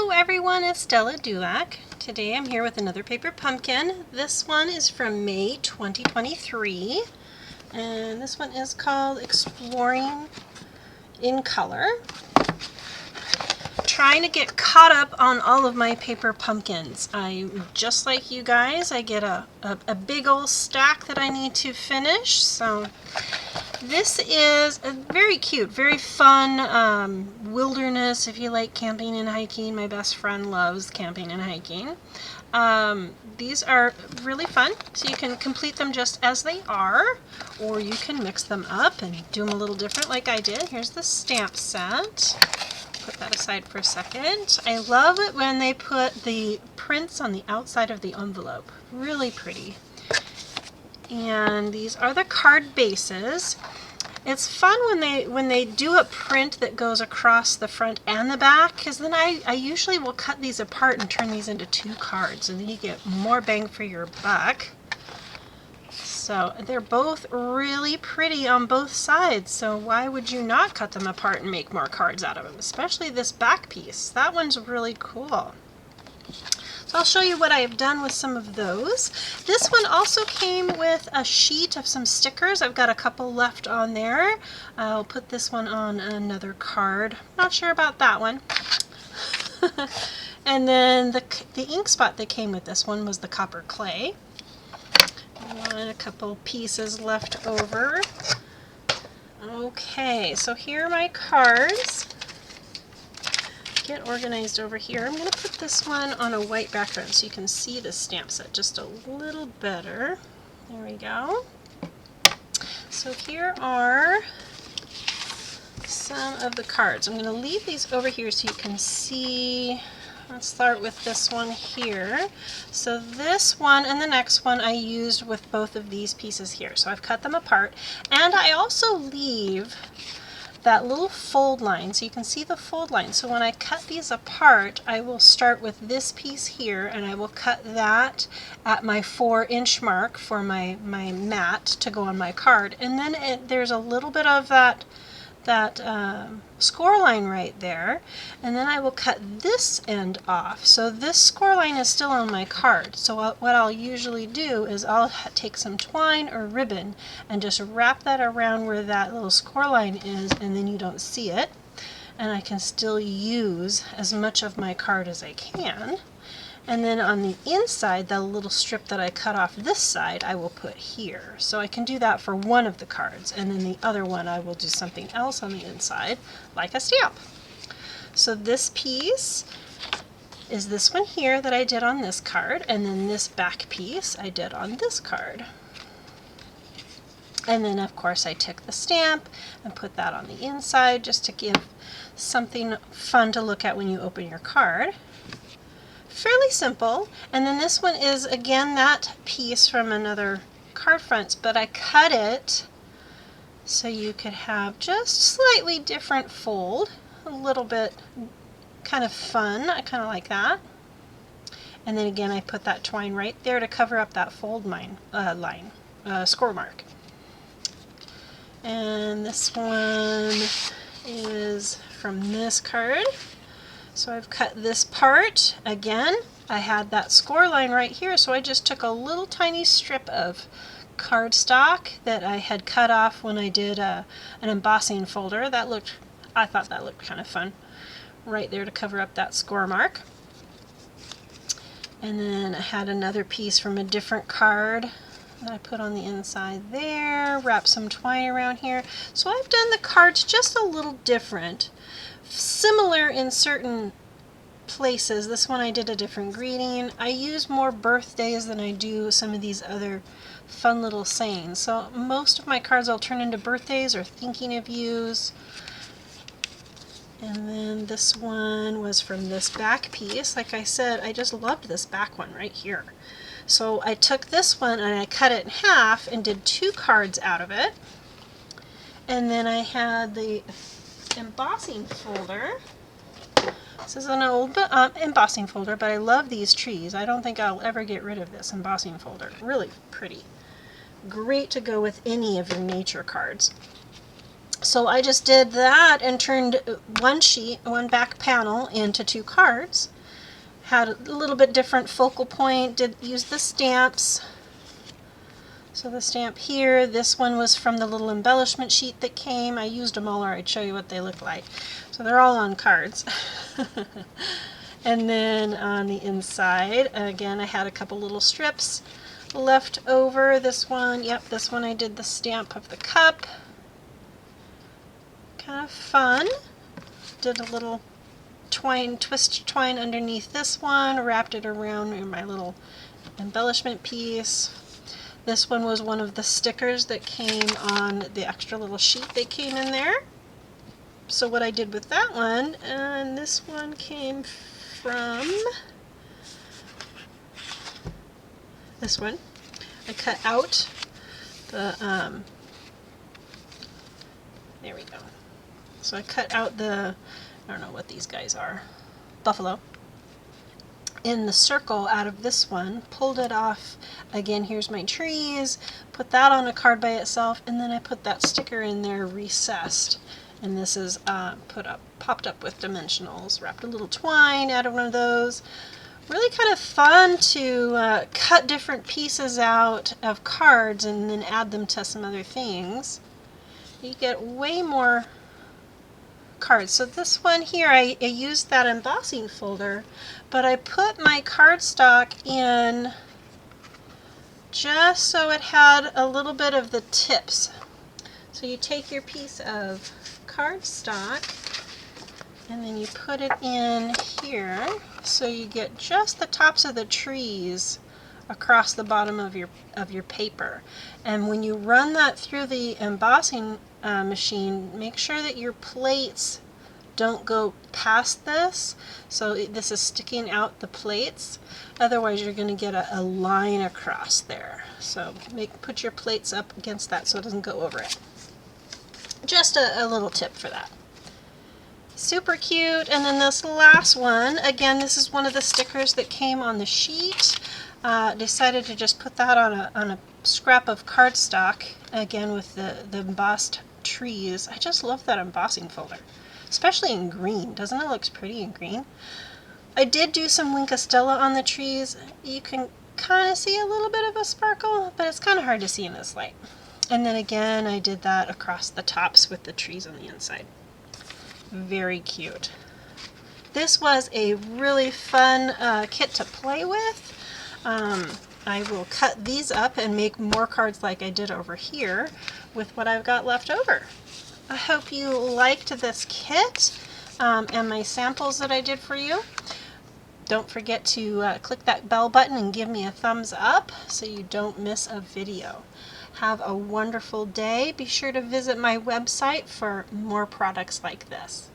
Hello everyone, it's Della DuLac. Today I'm here with another paper pumpkin. This one is from May 2023, and this one is called Exploring in Color. Trying to get caught up on all of my paper pumpkins. Just like you guys, I get a big old stack that I need to finish. So this is a very cute, very fun wilderness if you like camping and hiking. My best friend loves camping and hiking. These are really fun, so you can complete them just as they are, or you can mix them up and do them a little different like I did. Here's the stamp set. Put that aside for a second. I love it when they put the prints on the outside of the envelope. Really pretty. And these are the card bases. It's fun when they do a print that goes across the front and the back, because then I usually will cut these apart and turn these into 2 cards, and then you get more bang for your buck. So they're both really pretty on both sides, so why would you not cut them apart and make more cards out of them? Especially this back piece. That one's really cool. So I'll show you what I've done with some of those. This one also came with a sheet of some stickers. I've got a couple left on there. I'll put this one on another card. Not sure about that one. And then the ink spot that came with this one was the copper clay. And a couple pieces left over. Okay, so here are my cards. Get organized over here. I'm going to put this one on a white background so you can see the stamp set just a little better. There we go. So here are some of the cards. I'm going to leave these over here so you can see. Let's start with this one here. So this one and the next one I used with both of these pieces here. So I've cut them apart, and I also leave that little fold line so you can see the fold line. So when I cut these apart, I will start with this piece here, and I will cut that at my 4-inch mark for my mat to go on my card. And then there's a little bit of that score line right there, and then I will cut this end off. So this score line is still on my card. So what I'll usually do is I'll take some twine or ribbon and just wrap that around where that little score line is, and then you don't see it, and I can still use as much of my card as I can. And then on the inside, the little strip that I cut off this side, I will put here. So I can do that for one of the cards, and then the other one I will do something else on the inside, like a stamp. So this piece is this one here that I did on this card, and then this back piece I did on this card. And then of course I took the stamp and put that on the inside just to give something fun to look at when you open your card. Fairly simple. And then this one is again that piece from another card front, but I cut it so you could have just slightly different fold, a little bit kind of fun. I kind of like that. And then again I put that twine right there to cover up that fold line, score mark. And this one is from this card. So I've cut this part. Again, I had that score line right here, so I just took a little tiny strip of cardstock that I had cut off when I did an embossing folder. I thought that looked kind of fun right there to cover up that score mark. And then I had another piece from a different card that I put on the inside there, wrap some twine around here. So I've done the cards just a little different. Similar in certain places. This one I did a different greeting. I use more birthdays than I do some of these other fun little sayings. So most of my cards I'll turn into birthdays or thinking of yous. And then this one was from this back piece. Like I said, I just loved this back one right here. So I took this one and I cut it in half and did 2 cards out of it. And then I had the embossing folder. This is an old embossing folder, but I love these trees. I don't think I'll ever get rid of this embossing folder. Really pretty. Great to go with any of your nature cards. So I just did that and turned one back panel into 2 cards. Had a little bit different focal point, did use the stamps. So the stamp here, this one was from the little embellishment sheet that came. I used them all, or I'd show you what they look like. So they're all on cards. And then on the inside, again, I had a couple little strips left over. This one, yep, this one I did the stamp of the cup. Kind of fun. Did a little twine, twist twine underneath this one, wrapped it around my little embellishment piece. This one was one of the stickers that came on the extra little sheet that came in there. So what I did with that one, and this one came from this one. I cut out the, there we go. So I cut out the, I don't know what these guys are, buffalo, in the circle out of this one, pulled it off. Again, here's my trees, put that on a card by itself, and then I put that sticker in there recessed. And this is popped up with dimensionals. Wrapped a little twine out of one of those. Really kind of fun to cut different pieces out of cards and then add them to some other things. You get way more cards. So this one here, I used that embossing folder, but I put my cardstock in just so it had a little bit of the tips. So you take your piece of cardstock and then you put it in here so you get just the tops of the trees across the bottom of your paper. And when you run that through the embossing machine, make sure that your plates don't go past this. So this is sticking out the plates. Otherwise you're going to get a line across there. So put your plates up against that so it doesn't go over it. Just a little tip for that. Super cute. And then this last one, again, this is one of the stickers that came on the sheet. Decided to just put that on a scrap of cardstock, again with the embossed trees. I just love that embossing folder, especially in green. Doesn't it look pretty in green? I did do some Della on the trees. You can kind of see a little bit of a sparkle, but it's kind of hard to see in this light. And then again, I did that across the tops with the trees on the inside. Very cute. This was a really fun kit to play with. I will cut these up and make more cards like I did over here with what I've got left over. I hope you liked this kit and my samples that I did for you. Don't forget to click that bell button and give me a thumbs up so you don't miss a video. Have a wonderful day. Be sure to visit my website for more products like this.